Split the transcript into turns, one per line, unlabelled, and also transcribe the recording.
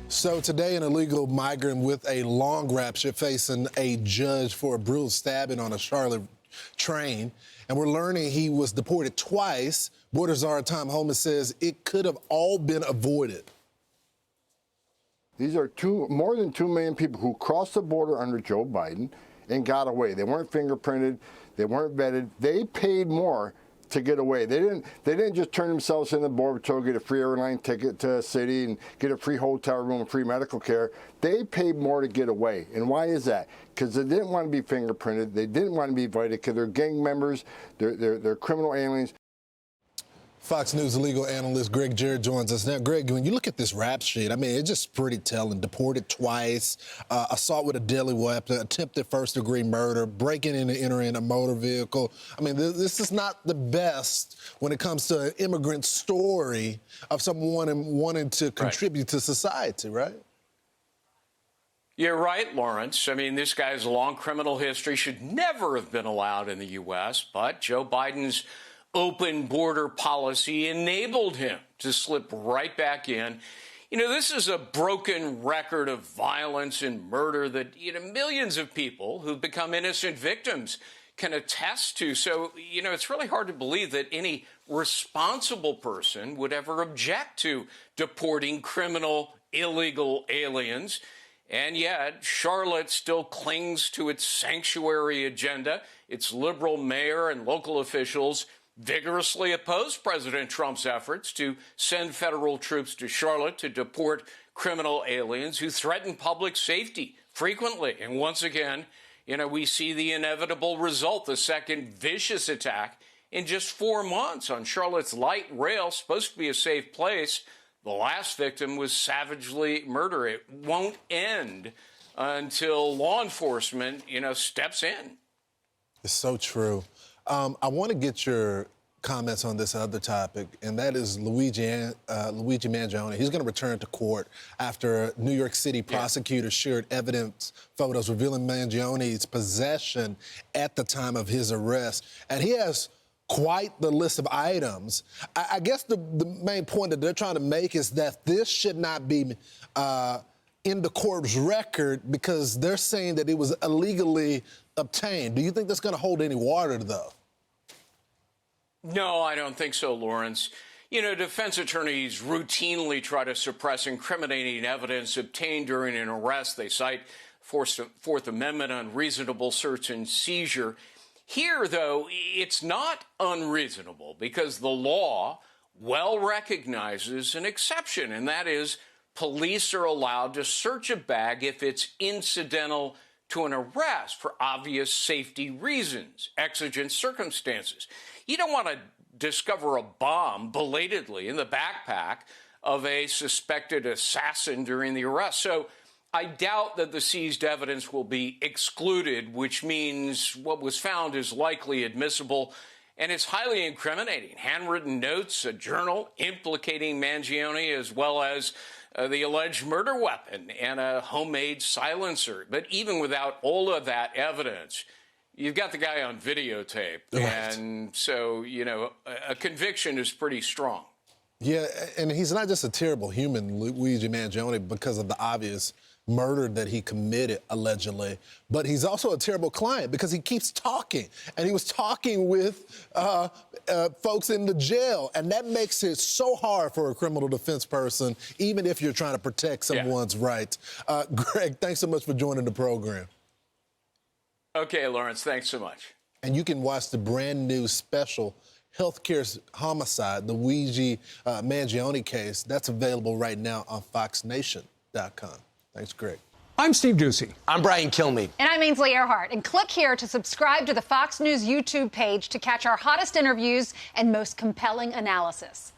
So today, an illegal migrant with a long rap sheet facing a judge for a brutal stabbing on a Charlotte train. And we're learning he was deported twice. Border czar Tom Homan says it could have all been avoided.
These are more than 2 million people who crossed the border under Joe Biden and got away. They weren't fingerprinted. They weren't vetted. They paid more to get away. They didn't just turn themselves in the Border Patrol, get a free airline ticket to a city and get a free hotel room and free medical care. They paid more to get away. And why is that? Because they didn't want to be fingerprinted. They didn't want to be invited because they're gang members. They're criminal aliens.
Fox News legal analyst Gregg Jarrett joins us now. Greg, when you look at this rap sheet, I mean, it's just pretty telling. Deported twice, assault with a deadly weapon, attempted first-degree murder, breaking and entering a motor vehicle. I mean, this is not the best when it comes to an immigrant story of someone wanting to contribute to society, right?
You're right, Lawrence. I mean, this guy's long criminal history should never have been allowed in the U.S., but Joe Biden's open border policy enabled him to slip right back in. You know, this is a broken record of violence and murder that, millions of people who've become innocent victims can attest to. So, it's really hard to believe that any responsible person would ever object to deporting criminal, illegal aliens. And yet, Charlotte still clings to its sanctuary agenda. Its liberal mayor and local officials vigorously opposed President Trump's efforts to send federal troops to Charlotte to deport criminal aliens who threaten public safety frequently. And once again, we see the inevitable result, the second vicious attack in just 4 months on Charlotte's light rail, supposed to be a safe place. The last victim was savagely murdered. It won't end until law enforcement, steps in.
It's so true. I want to get your comments on this other topic, and that is Luigi Mangione. He's going to return to court after New York City prosecutors shared evidence photos revealing Mangione's possession at the time of his arrest. And he has quite the list of items. I guess the main point that they're trying to make is that this should not be in the court's record because they're saying that it was illegally obtained. Do you think that's going to hold any water, though?
No, I don't think so, Lawrence. Defense attorneys routinely try to suppress incriminating evidence obtained during an arrest. They cite Fourth Amendment unreasonable search and seizure. Here, though, it's not unreasonable because the law well recognizes an exception, and that is police are allowed to search a bag if it's incidental to an arrest for obvious safety reasons, exigent circumstances. You don't want to discover a bomb belatedly in the backpack of a suspected assassin during the arrest. So I doubt that the seized evidence will be excluded, which means what was found is likely admissible, and it's highly incriminating. Handwritten notes, a journal implicating Mangione, as well as the alleged murder weapon and a homemade silencer. But even without all of that evidence, you've got the guy on videotape. Right. And so, a conviction is pretty strong.
Yeah, and he's not just a terrible human, Luigi Mangione, because of the obvious murder that he committed, allegedly, but he's also a terrible client because he keeps talking, and he was talking with folks in the jail, and that makes it so hard for a criminal defense person, even if you're trying to protect someone's rights. Greg, thanks so much for joining the program.
Okay, Lawrence, thanks so much.
And you can watch the brand new special, Healthcare's Homicide, the Luigi Mangione case. That's available right now on foxnation.com. Thanks, Greg.
I'm Steve Ducey.
I'm Brian Kilmeade.
And I'm Ainsley Earhart. And click here to subscribe to the Fox News YouTube page to catch our hottest interviews and most compelling analysis.